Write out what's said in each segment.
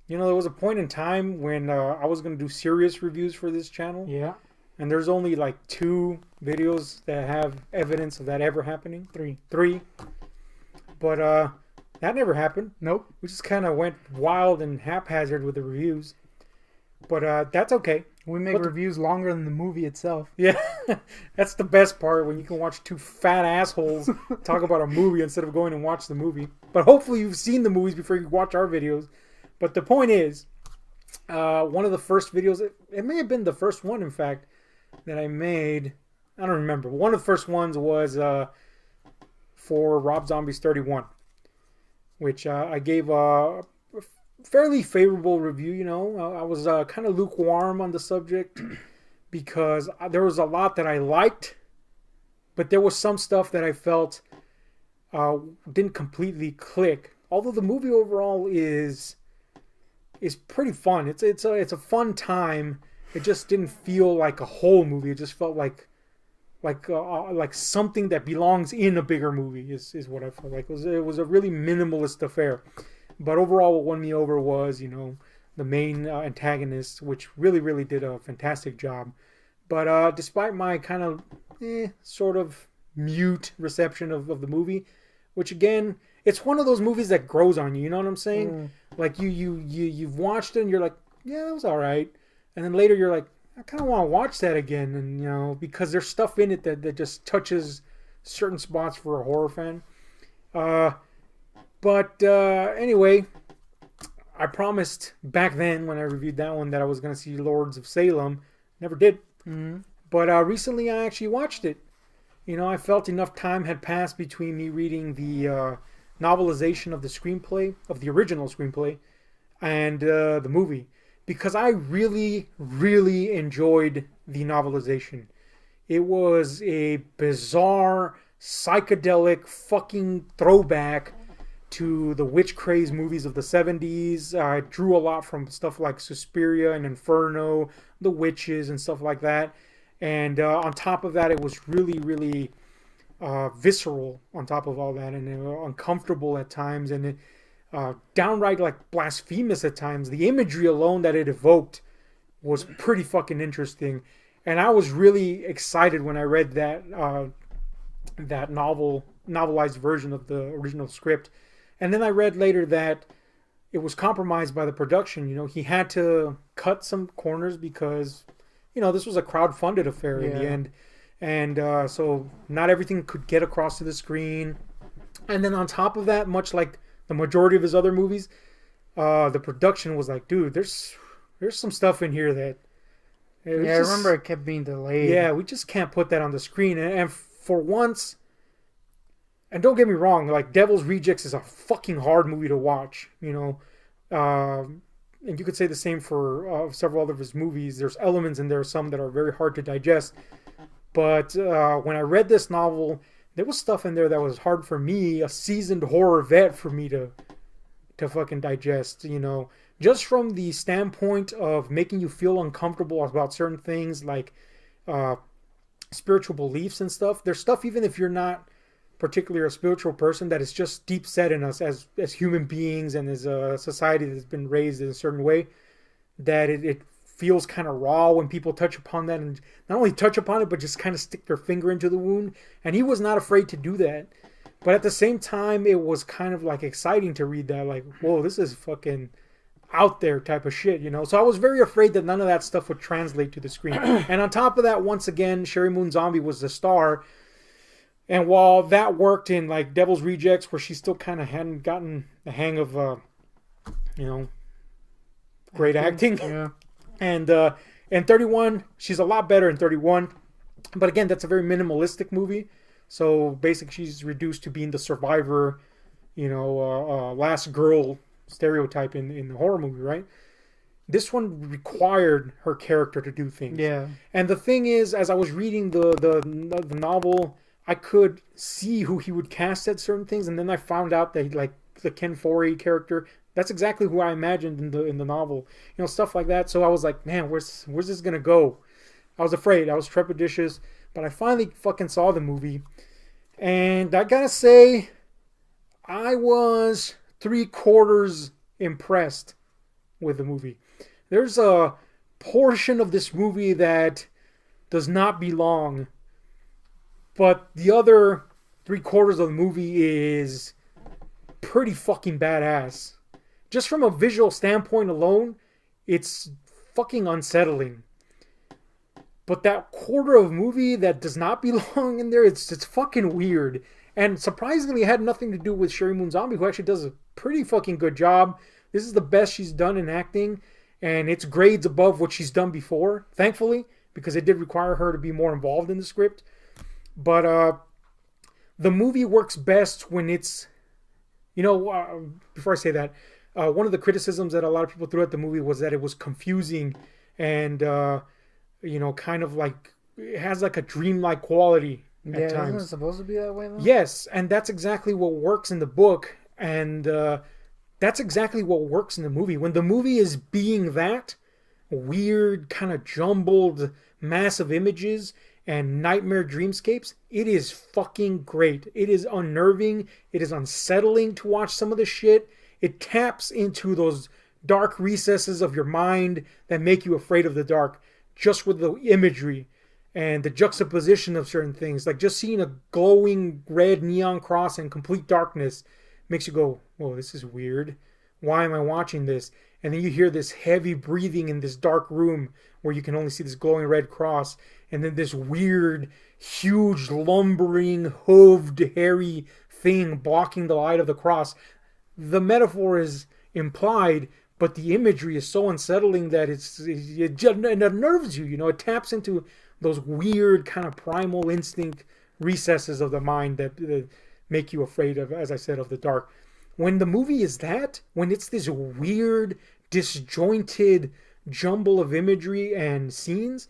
There was a point in time when I was going to do serious reviews for this channel, Yeah. and there's only like 2 videos that have evidence of that ever happening. Three. But that never happened. Nope. We just kind of went wild and haphazard with the reviews. But that's okay. We make But reviews longer than the movie itself. yeah, that's the best part when you can watch 2 fat assholes talk about a movie instead of going and watch the movie. But hopefully you've seen the movies before you watch our videos. But the point is, one of the first videos, it may have been the first one, in fact, that I made. I don't remember. One of the first ones was for Rob Zombie's 31, which I gave a fairly favorable review. I was kind of lukewarm on the subject because there was a lot that I liked, but there was some stuff that I felt didn't completely click. Although the movie overall is pretty fun. It's a fun time. It just didn't feel like a whole movie. It just felt like something that belongs in a bigger movie is what I felt like. It was a really minimalist affair. But overall, what won me over was, the main antagonist, which really, really did a fantastic job. But despite my kind of sort of mute reception of the movie, which again, it's one of those movies that grows on you. You know what I'm saying? Like you've watched it and you're like, yeah, it was all right, and then later you're like, I kind of want to watch that again, and because there's stuff in it that just touches certain spots for a horror fan. But anyway, I promised back then when I reviewed that one that I was going to see Lords of Salem. Never did. Mm-hmm. But recently I actually watched it. I felt enough time had passed between me reading the novelization of the screenplay, of the original screenplay, and the movie. Because I really, really enjoyed the novelization. It was a bizarre, psychedelic fucking throwback to the witch craze movies of the 70s. I drew a lot from stuff like Suspiria and Inferno, The Witches, and stuff like that. And on top of that, it was really, really visceral on top of all that, and uncomfortable at times, and downright like blasphemous at times. The imagery alone that it evoked was pretty fucking interesting. And I was really excited when I read that novelized version of the original script. And then I read later that it was compromised by the production. He had to cut some corners because, this was a crowd-funded affair in the end. And so not everything could get across to the screen. And then on top of that, much like the majority of his other movies, the production was like, dude, there's some stuff in here that... I remember it kept being delayed. Yeah, we just can't put that on the screen. And for once... And don't get me wrong, like Devil's Rejects is a fucking hard movie to watch, and you could say the same for several other of his movies. There's elements in there, some that are very hard to digest. But when I read this novel, there was stuff in there that was hard for me, a seasoned horror vet, for me to fucking digest, just from the standpoint of making you feel uncomfortable about certain things like spiritual beliefs and stuff. There's stuff, even if you're not particularly a spiritual person, that is just deep set in us as human beings and as a society that's been raised in a certain way, that it feels kind of raw when people touch upon that, and not only touch upon it but just kind of stick their finger into the wound. And he was not afraid to do that, but at the same time it was kind of like exciting to read that, like, whoa, this is fucking out there type of shit, so I was very afraid that none of that stuff would translate to the screen. And on top of that, once again, Sherry Moon Zombie was the star. And while that worked in like Devil's Rejects, where she still kind of hadn't gotten the hang of, great acting. Yeah. And in 31, she's a lot better in 31. But again, that's a very minimalistic movie. So basically, she's reduced to being the survivor, last girl stereotype in the horror movie, right? This one required her character to do things. Yeah. And the thing is, as I was reading the novel, I could see who he would cast at certain things, and then I found out that like the Ken Foree character, that's exactly who I imagined in the novel, stuff like that. So I was like, man, where's this gonna go? I was afraid, I was trepidatious, but I finally fucking saw the movie, and I gotta say, I was 3/4 impressed with the movie. There's a portion of this movie that does not belong, but the other 3/4 of the movie is pretty fucking badass. Just from a visual standpoint alone, it's fucking unsettling. But that quarter of movie that does not belong in there, it's fucking weird. And surprisingly, it had nothing to do with Sherry Moon Zombie, who actually does a pretty fucking good job. This is the best she's done in acting, and it's grades above what she's done before, thankfully, because it did require her to be more involved in the script. But the movie works best when it's, before I say that, one of the criticisms that a lot of people threw at the movie was that it was confusing and, kind of like, it has like a dreamlike quality at times. Isn't it supposed to be that way though? Yes, and that's exactly what works in the book, and that's exactly what works in the movie. When the movie is being that weird, kind of jumbled, massive images and nightmare dreamscapes, it is fucking great. It is unnerving. It is unsettling to watch some of the shit. It taps into those dark recesses of your mind that make you afraid of the dark, just with the imagery and the juxtaposition of certain things. Like just seeing a glowing red neon cross in complete darkness makes you go, whoa, this is weird. Why am I watching this? And then you hear this heavy breathing in this dark room where you can only see this glowing red cross. And then this weird, huge, lumbering, hooved, hairy thing blocking the light of the cross. The metaphor is implied, but the imagery is so unsettling that it unnerves you. It taps into those weird kind of primal instinct recesses of the mind that make you afraid of, as I said, of the dark. When the movie is that, when it's this weird, disjointed jumble of imagery and scenes,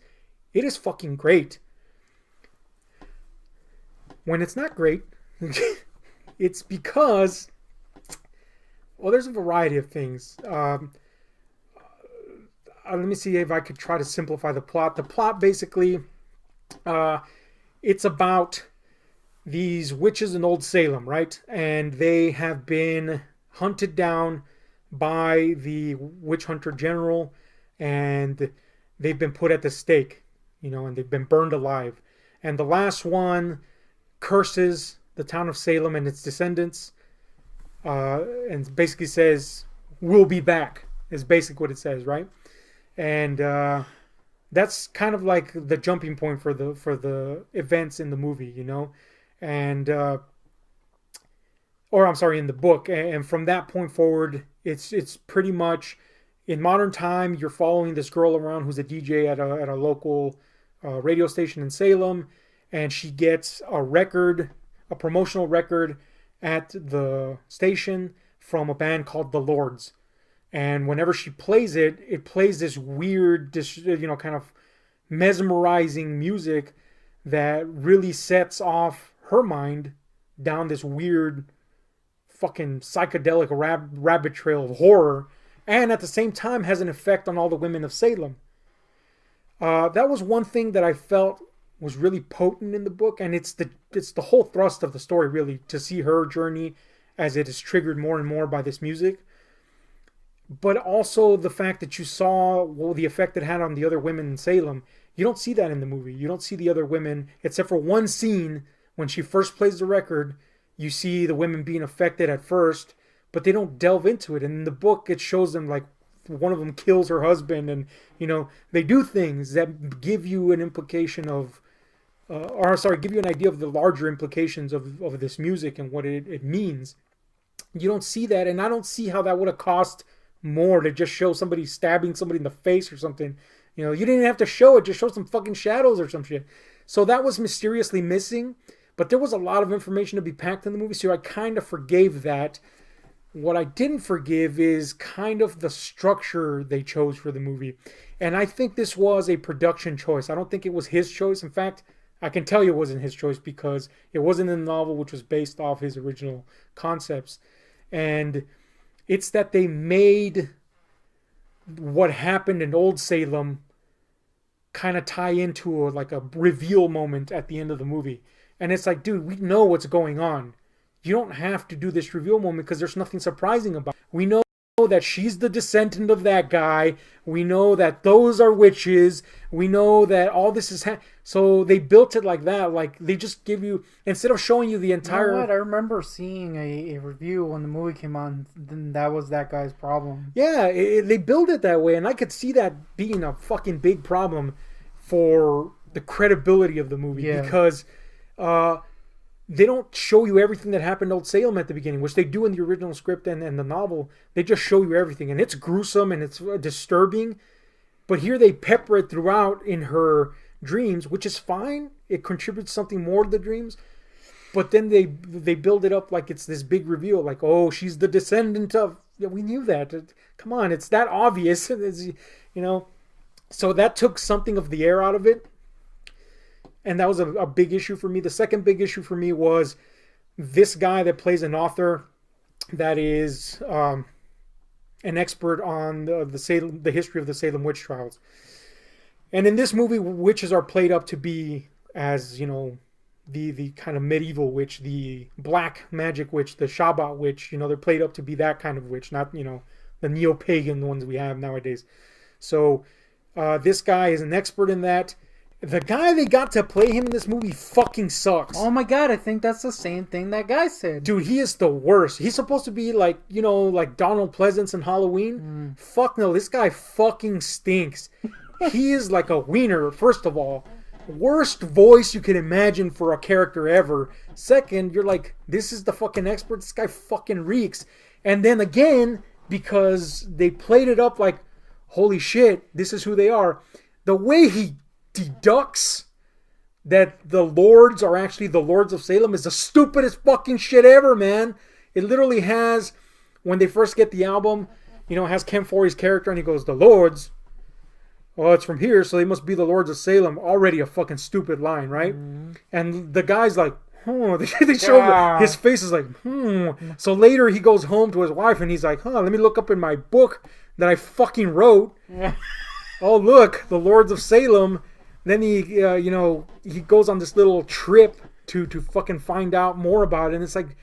it is fucking great. When it's not great, it's because, well, there's a variety of things. Let me see if I could try to simplify the plot. The plot basically, it's about these witches in Old Salem, right? And they have been hunted down by the witch hunter general, and they've been put at the stake, and they've been burned alive. And the last one curses the town of Salem and its descendants, and basically says, "We'll be back," is basically what it says, right? And that's kind of like the jumping point for the events in the movie, and in the book. And from that point forward, it's pretty much in modern time. You're following this girl around who's a DJ at a local radio station in Salem, and she gets a promotional record at the station from a band called the Lords. And whenever she plays it, it plays this weird, kind of mesmerizing music that really sets off her mind down this weird, fucking psychedelic rabbit trail of horror, and at the same time has an effect on all the women of Salem. That was one thing that I felt was really potent in the book, and it's the whole thrust of the story, really, to see her journey as it is triggered more and more by this music. But also the fact that you saw the effect it had on the other women in Salem. You don't see that in the movie. You don't see the other women, except for one scene when she first plays the record. You see the women being affected at first, but they don't delve into it. And in the book, it shows them, like, one of them kills her husband, and they do things that give you an implication of, give you an idea of the larger implications of this music and what it means. You don't see that, and I don't see how that would have cost more to just show somebody stabbing somebody in the face or something. You didn't even have to show it, just show some fucking shadows or some shit. So that was mysteriously missing, but there was a lot of information to be packed in the movie, so I kind of forgave that. What I didn't forgive is kind of the structure they chose for the movie. And I think this was a production choice. I don't think it was his choice. In fact, I can tell you it wasn't his choice because it wasn't in the novel, which was based off his original concepts. And it's that they made what happened in Old Salem kind of tie into a reveal moment at the end of the movie. And it's like, dude, we know what's going on. You don't have to do this reveal moment because there's nothing surprising about it. We know that she's the descendant of that guy. We know that those are witches. We know that all this is... So they built it like that. Like, they just give you... Instead of showing you the entire... You know what? I remember seeing a review when the movie came on. Then that was that guy's problem. Yeah, they build it that way. And I could see that being a fucking big problem for the credibility of the movie. Yeah. Because... they don't show you everything that happened in Old Salem at the beginning, which they do in the original script and the novel. They just show you everything, and it's gruesome and it's disturbing. But here they pepper it throughout in her dreams, which is fine. It contributes something more to the dreams. But then they build it up like it's this big reveal, like, oh, she's the descendant of... Yeah, we knew that. Come on, it's that obvious. It's, you know. So that took something of the air out of it. And that was a big issue for me. The second big issue for me was this guy that plays an author that is an expert on the history of the Salem witch trials. And in this movie, witches are played up to be as, you know, the kind of medieval witch, the black magic witch, the Shabbat witch. You know, they're played up to be that kind of witch, not, you know, the neo-pagan ones we have nowadays. So this guy is an expert in that. The guy they got to play him in this movie fucking sucks. Oh my god, I think that's the same thing that guy said. Dude, he is the worst. He's supposed to be like, you know, like Donald Pleasance in Halloween. Fuck no, this guy fucking stinks. He is like a wiener, first of all. Worst voice you can imagine for a character ever. Second, you're like, this is the fucking expert. This guy fucking reeks. And then again, because they played it up like, holy shit, this is who they are. The way he deducts that the lords are actually the Lords of Salem is the stupidest fucking shit ever, man. It literally has, when they first get the album, you know, it has Ken Foree's character and he goes, the Lords? Oh, it's from here, so they must be the Lords of Salem. Already a fucking stupid line, right? And the guy's like, they show his face is like, So later he goes home to his wife and he's like, let me look up in my book that I fucking wrote. Oh, look, the Lords of Salem. Then he, you know, he goes on this little trip to fucking find out more about it. And it's like,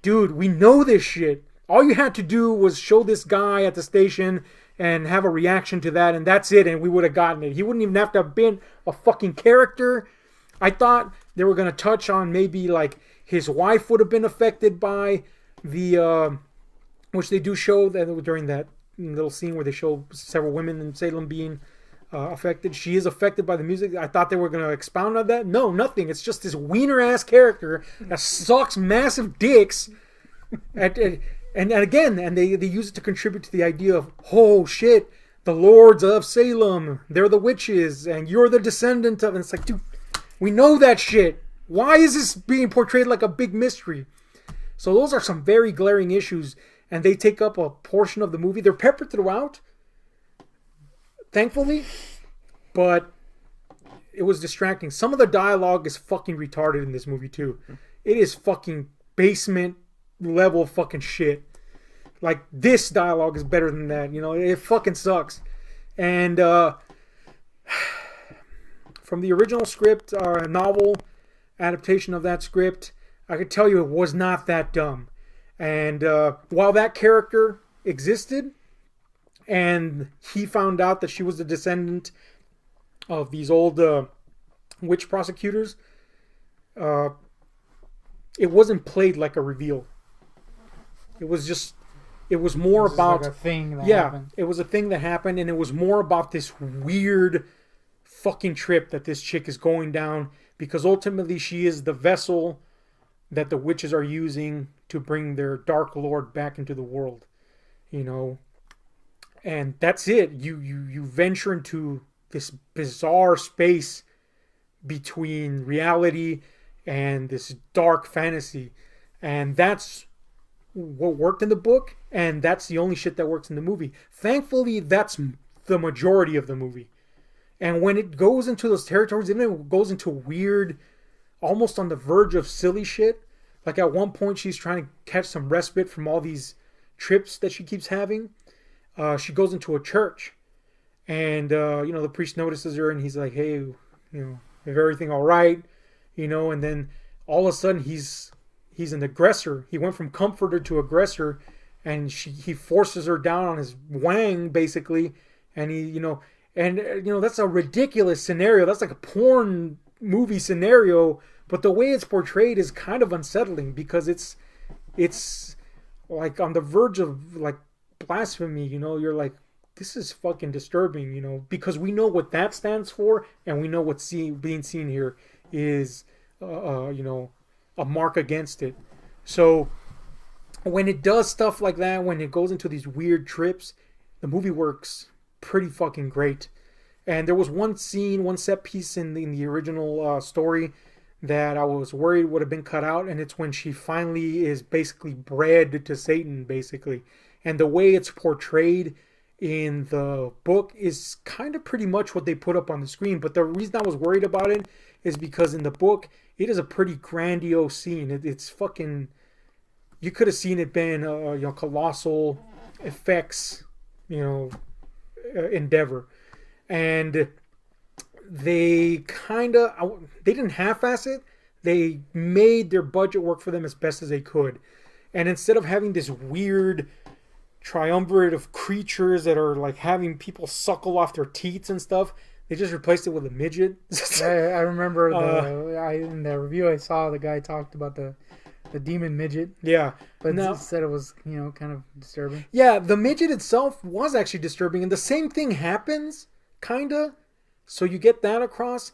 dude, we know this shit. All you had to do was show this guy at the station and have a reaction to that, and that's it, and we would have gotten it. He wouldn't even have to have been a fucking character. I thought they were going to touch on maybe, like, his wife would have been affected by the, which they do show that during that little scene where they show several women in Salem being affected. She is affected by the music. I thought they were going to expound on that. No, nothing. It's just this wiener-ass character that sucks massive dicks. And again, they use it to contribute to the idea of, oh shit, the Lords of Salem, they're the witches, and you're the descendant of... And it's like, dude, we know that shit. Why is this being portrayed like a big mystery? So those are some very glaring issues, and they take up a portion of the movie. They're peppered throughout, thankfully, but it was distracting. Some of the dialogue is fucking retarded in this movie too. It is fucking basement level fucking shit. Like, this dialogue is better than that, you know. It fucking sucks. And from the original script, novel adaptation of that script, I could tell you it was not that dumb. And while that character existed and he found out that she was the descendant of these old witch prosecutors, it wasn't played like a reveal. It was just, it was more about like a thing that happened. It was a thing that happened, and it was more about this weird fucking trip that this chick is going down, because ultimately she is the vessel that the witches are using to bring their Dark Lord back into the world, you know. And that's it. You venture into this bizarre space between reality and this dark fantasy, and that's what worked in the book, and that's the only shit that works in the movie. Thankfully, that's the majority of the movie. And when it goes into those territories, even if it goes into weird, almost on the verge of silly shit, like at one point she's trying to catch some respite from all these trips that she keeps having. She goes into a church, and you know, the priest notices her, and he's like, hey, you know, is everything all right? You know, and then all of a sudden he's an aggressor. He went from comforter to aggressor, and he forces her down on his wang basically, and that's a ridiculous scenario. That's like a porn movie scenario, but the way it's portrayed is kind of unsettling because it's like on the verge of like blasphemy. You're like, this is fucking disturbing. Because we know what that stands for, and we know what's being seen here is a mark against it. So when it does stuff like that, when it goes into these weird trips, the movie works pretty fucking great. And there was one scene, one set piece in the original story that I was worried would have been cut out, and it's when she finally is basically bred to Satan, basically. And the way it's portrayed in the book is kind of pretty much what they put up on the screen. But the reason I was worried about it is because in the book, it is a pretty grandiose scene. It's fucking... You could have seen it being colossal effects, endeavor. And they didn't half-ass it. They made their budget work for them as best as they could. And instead of having this weird triumvirate of creatures that are like having people suckle off their teats and stuff, they just replaced it with a midget. I remember in the review I saw, the guy talked about the demon midget. Yeah. But said it was, kind of disturbing. Yeah, the midget itself was actually disturbing. And the same thing happens, kinda. So you get that across.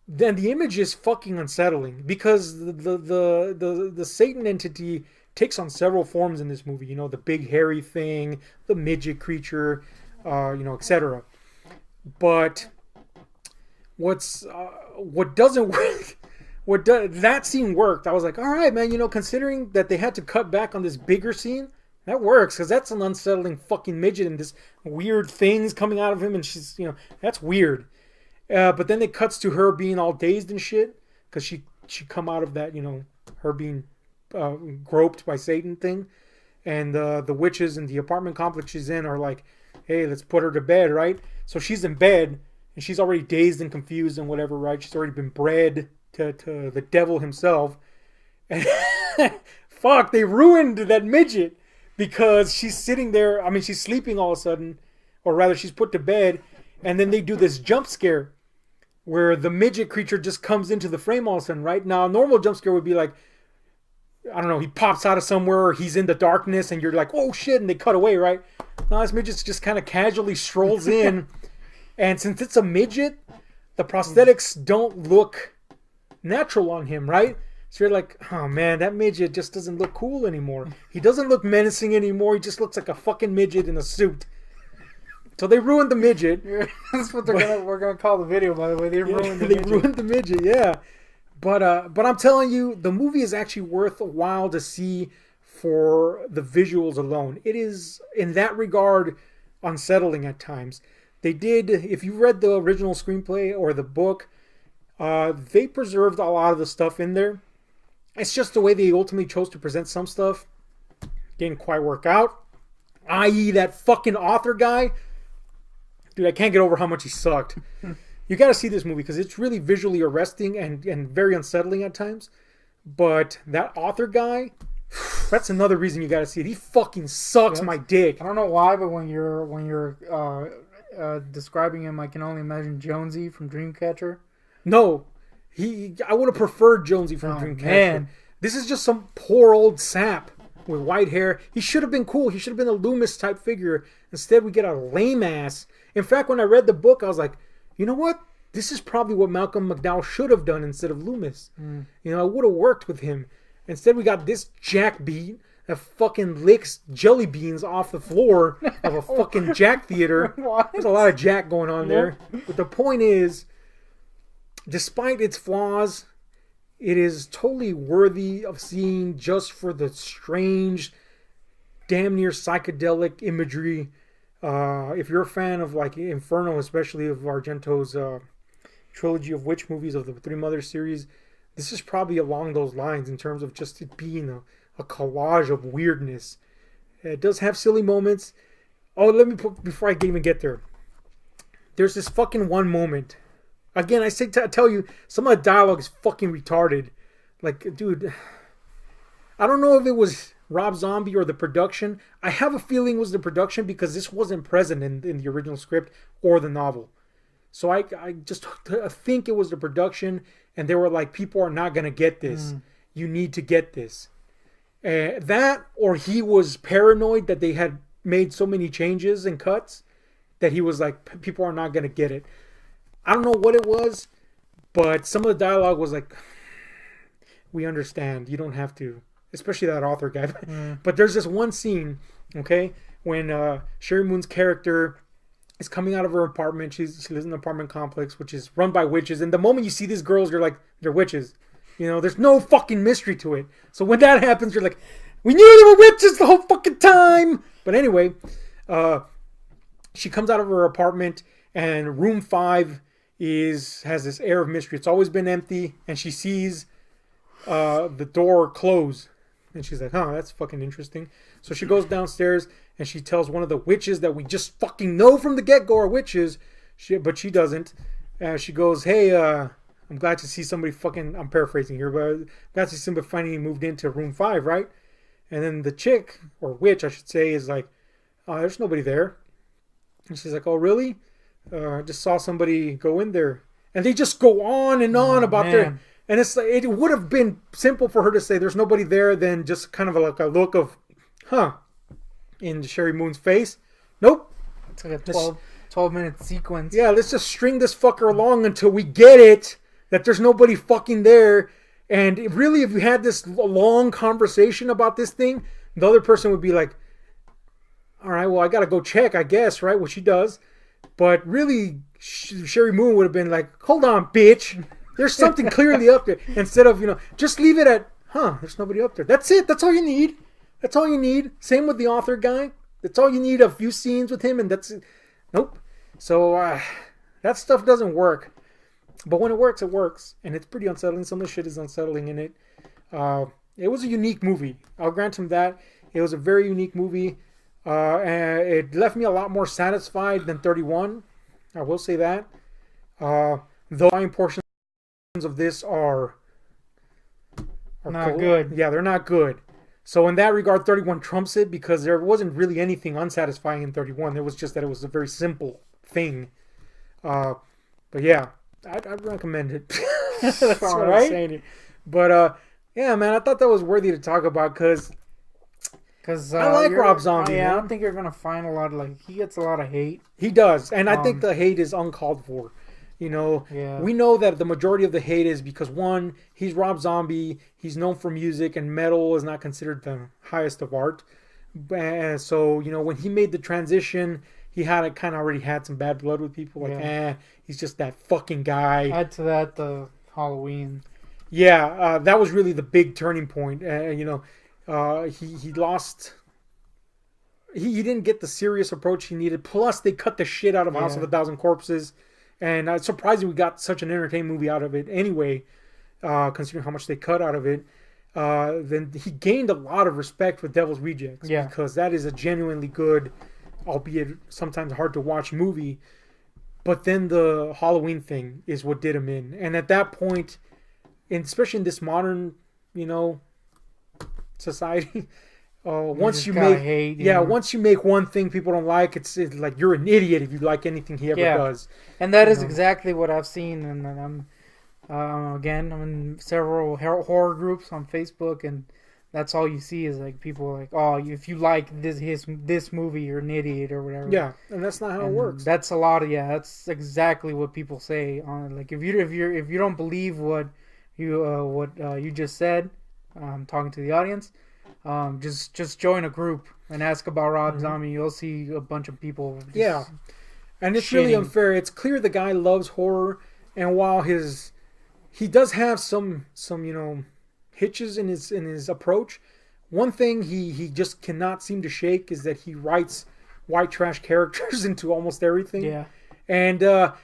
Then the image is fucking unsettling. Because the Satan entity takes on several forms in this movie. The big hairy thing, the midget creature, etc. But what doesn't work... that scene worked. I was like, all right, man, considering that they had to cut back on this bigger scene, that works, because that's an unsettling fucking midget and this weird things coming out of him, and she's, that's weird. But then it cuts to her being all dazed and shit, because she come out of that, her being groped by Satan thing, and the witches in the apartment complex she's in are like, hey, let's put her to bed, right? So she's in bed, and she's already dazed and confused and whatever, right? She's already been bred to the devil himself. And fuck, they ruined that midget because she's sitting there. I mean, she's sleeping all of a sudden, or rather she's put to bed, and then they do this jump scare where the midget creature just comes into the frame all of a sudden, right? Now, a normal jump scare would be like, I don't know, he pops out of somewhere, or he's in the darkness, and you're like, oh shit, and they cut away, right? Now, this midget just kind of casually strolls in, and since it's a midget, the prosthetics don't look natural on him, right? So you're like, oh man, that midget just doesn't look cool anymore. He doesn't look menacing anymore. He just looks like a fucking midget in a suit. So they ruined the midget. That's what we're gonna call the video, by the way. They ruined the midget. They ruined the midget, yeah. But I'm telling you, the movie is actually worth a while to see for the visuals alone. It is, in that regard, unsettling at times. They did, if you read the original screenplay or the book, they preserved a lot of the stuff in there. It's just the way they ultimately chose to present some stuff didn't quite work out. I.e. that fucking author guy. Dude, I can't get over how much he sucked. You gotta see this movie because it's really visually arresting and very unsettling at times. But that author guy, that's another reason you gotta see it. He fucking sucks my dick. I don't know why, but when you're describing him, I can only imagine Jonesy from Dreamcatcher. No, I would have preferred Jonesy from Dreamcatcher. Man. This is just some poor old sap with white hair. He should have been cool. He should have been a Loomis type figure. Instead, we get a lame ass. In fact, when I read the book, I was like, you know what? This is probably what Malcolm McDowell should have done instead of Loomis. I would have worked with him. Instead, we got this jackbeat that fucking licks jelly beans off the floor of a fucking Jack theater. There's a lot of Jack going on there. But the point is, despite its flaws, it is totally worthy of seeing just for the strange, damn near psychedelic imagery. If you're a fan of like Inferno, especially of Argento's trilogy of witch movies of the Three Mothers series, this is probably along those lines in terms of just it being a collage of weirdness. It does have silly moments. Oh, let me put, before I even get there, there's this fucking one moment. Again, I tell you, some of the dialogue is fucking retarded. Like, dude, I don't know if it was Rob Zombie or the production. I have a feeling it was the production because this wasn't present in the original script or the novel. So I just think it was the production, and they were like, people are not going to get this. You need to get this. That, or he was paranoid that they had made so many changes and cuts that he was like, people are not going to get it. I don't know what it was, but some of the dialogue was like, we understand. You don't have to. Especially that author guy. But there's this one scene, okay, when Sherry Moon's character is coming out of her apartment. She lives in an apartment complex, which is run by witches. And the moment you see these girls, you're like, they're witches. You know, there's no fucking mystery to it. So when that happens, you're like, we knew they were witches the whole fucking time. But anyway, she comes out of her apartment, and room 5 has this air of mystery. It's always been empty, and she sees the door close. And she's like, huh, that's fucking interesting. So she goes downstairs and she tells one of the witches that we just fucking know from the get-go are witches. But she doesn't. She goes, hey, I'm glad to see somebody fucking, I'm paraphrasing here, but glad to see somebody finally moved into room 5, right? And then the chick, or witch I should say, is like, there's nobody there. And she's like, oh, really? I just saw somebody go in there. And they just go on and on about their... And it's like, it would have been simple for her to say there's nobody there than just kind of like a look of, huh, in Sherry Moon's face. Nope. It's like a 12-minute sequence. Yeah, let's just string this fucker along until we get it that there's nobody fucking there. And really, if you had this long conversation about this thing, the other person would be like, all right, well, I got to go check, I guess, right? What she does. But really, Sherry Moon would have been like, hold on, bitch. There's something clearly up there. Instead of, just leave it at, there's nobody up there. That's it. That's all you need. That's all you need. Same with the author guy. That's all you need. A few scenes with him, and that's it. Nope. So, that stuff doesn't work. But when it works, it works. And it's pretty unsettling. Some of the shit is unsettling in it. It was a unique movie. I'll grant him that. It was a very unique movie. And it left me a lot more satisfied than 31. I will say that. Though I portions of this are not good. Yeah, they're not good. So in that regard, 31 trumps it because there wasn't really anything unsatisfying in 31. It was just that it was a very simple thing. But yeah, I'd recommend it. That's what I'm saying. But yeah, man, I thought that was worthy to talk about because I like Rob Zombie. Yeah, I don't think you're gonna find a lot of he gets a lot of hate. He does, and I think the hate is uncalled for. We know that the majority of the hate is because, one, he's Rob Zombie. He's known for music, and metal is not considered the highest of art. So, when he made the transition, he had kind of already had some bad blood with people. He's just that fucking guy. Add to that the Halloween. Yeah, that was really the big turning point. He lost... He didn't get the serious approach he needed. Plus, they cut the shit out of House of a Thousand Corpses. And it's surprising we got such an entertaining movie out of it anyway, considering how much they cut out of it. Then he gained a lot of respect with Devil's Rejects. Yeah. Because that is a genuinely good, albeit sometimes hard to watch movie. But then the Halloween thing is what did him in. And at that point, especially in this modern, society... once you make one thing people don't like, it's like you're an idiot if you like anything he ever does. And that is exactly what I've seen. And I'm in several horror groups on Facebook, and that's all you see is like people like, oh, if you like this movie, you're an idiot or whatever. Yeah, and that's not how it works. That's a lot of that's exactly what people say on like if you don't believe what you just said, talking to the audience. Just join a group and ask about Rob Zombie. You'll see a bunch of people. And it's really unfair. It's clear the guy loves horror, and while he does have some hitches in his approach. One thing he just cannot seem to shake is that he writes white trash characters into almost everything. Yeah, and the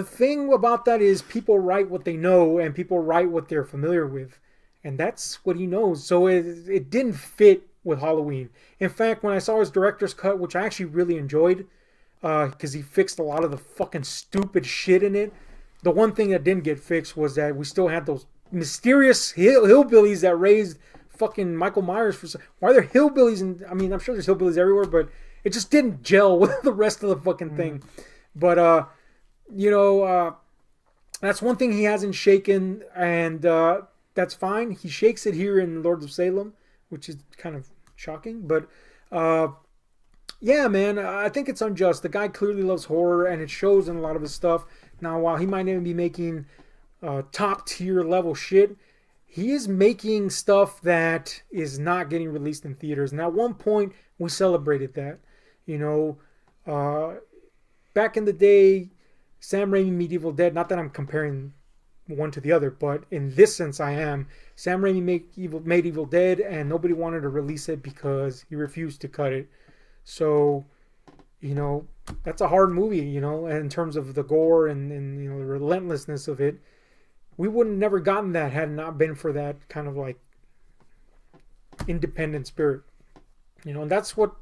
thing about that is people write what they know and people write what they're familiar with. And that's what he knows. So it didn't fit with Halloween. In fact, when I saw his director's cut, which I actually really enjoyed, because he fixed a lot of the fucking stupid shit in it, the one thing that didn't get fixed was that we still had those mysterious hillbillies that raised fucking Michael Myers for. Why are there hillbillies? And I mean, I'm sure there's hillbillies everywhere, but it just didn't gel with the rest of the fucking thing. But you know, that's one thing he hasn't shaken, and that's fine. He shakes it here in Lords of Salem, which is kind of shocking. But yeah, man, I think it's unjust. The guy clearly loves horror, and it shows in a lot of his stuff. Now, while he might even be making top tier level shit, he is making stuff that is not getting released in theaters. And at one point, we celebrated that. You know, back in the day, Sam Raimi made Evil Dead. Not that I'm comparing one to the other, but in this sense, I am. Sam Raimi made Evil Dead, and nobody wanted to release it because he refused to cut it. So, you know, that's a hard movie, you know, in terms of the gore and you know, the relentlessness of it. We wouldn't have never gotten that had it not been for that kind of like independent spirit. You know, and that's what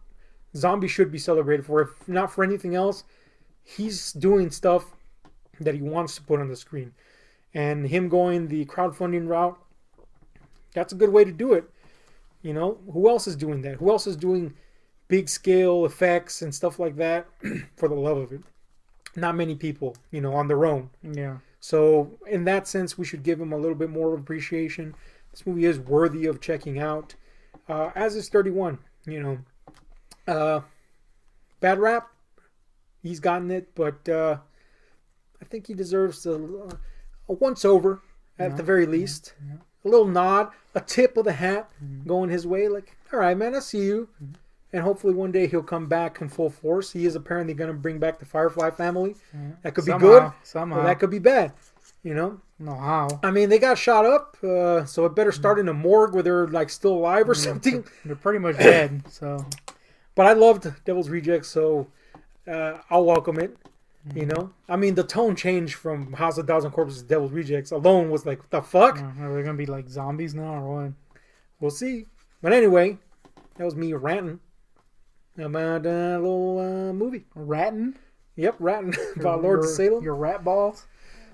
Zombie should be celebrated for. If not for anything else, he's doing stuff that he wants to put on the screen. And him going the crowdfunding route, that's a good way to do it. You know, who else is doing that? Who else is doing big scale effects and stuff like that for the love of it? Not many people, you know, on their own. Yeah. So in that sense, we should give him a little bit more of appreciation. This movie is worthy of checking out. As is 31, you know. Bad rap, he's gotten it, but I think he deserves a once over at the very least. Yeah. A little nod, a tip of the hat going his way. Like, all right, man, I see you. And hopefully one day he'll come back in full force. He is apparently going to bring back the Firefly family. That could be good. Somehow. Or that could be bad. You know? No, how? I mean, they got shot up, so it better start in a morgue where they're like still alive or something. They're pretty much dead, so. But I loved Devil's Rejects, so I'll welcome it. You know? I mean, the tone change from House of Thousand Corpses to Devil's Rejects alone was like, what the fuck? Are they going to be like zombies now or what? We'll see. But anyway, that was me ranting about a little movie. Ratting? Yep, ratting about Lords of Salem. Your rat balls?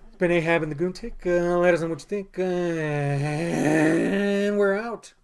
It's been Ahab and the Goontick. Let us know what you think. And we're out.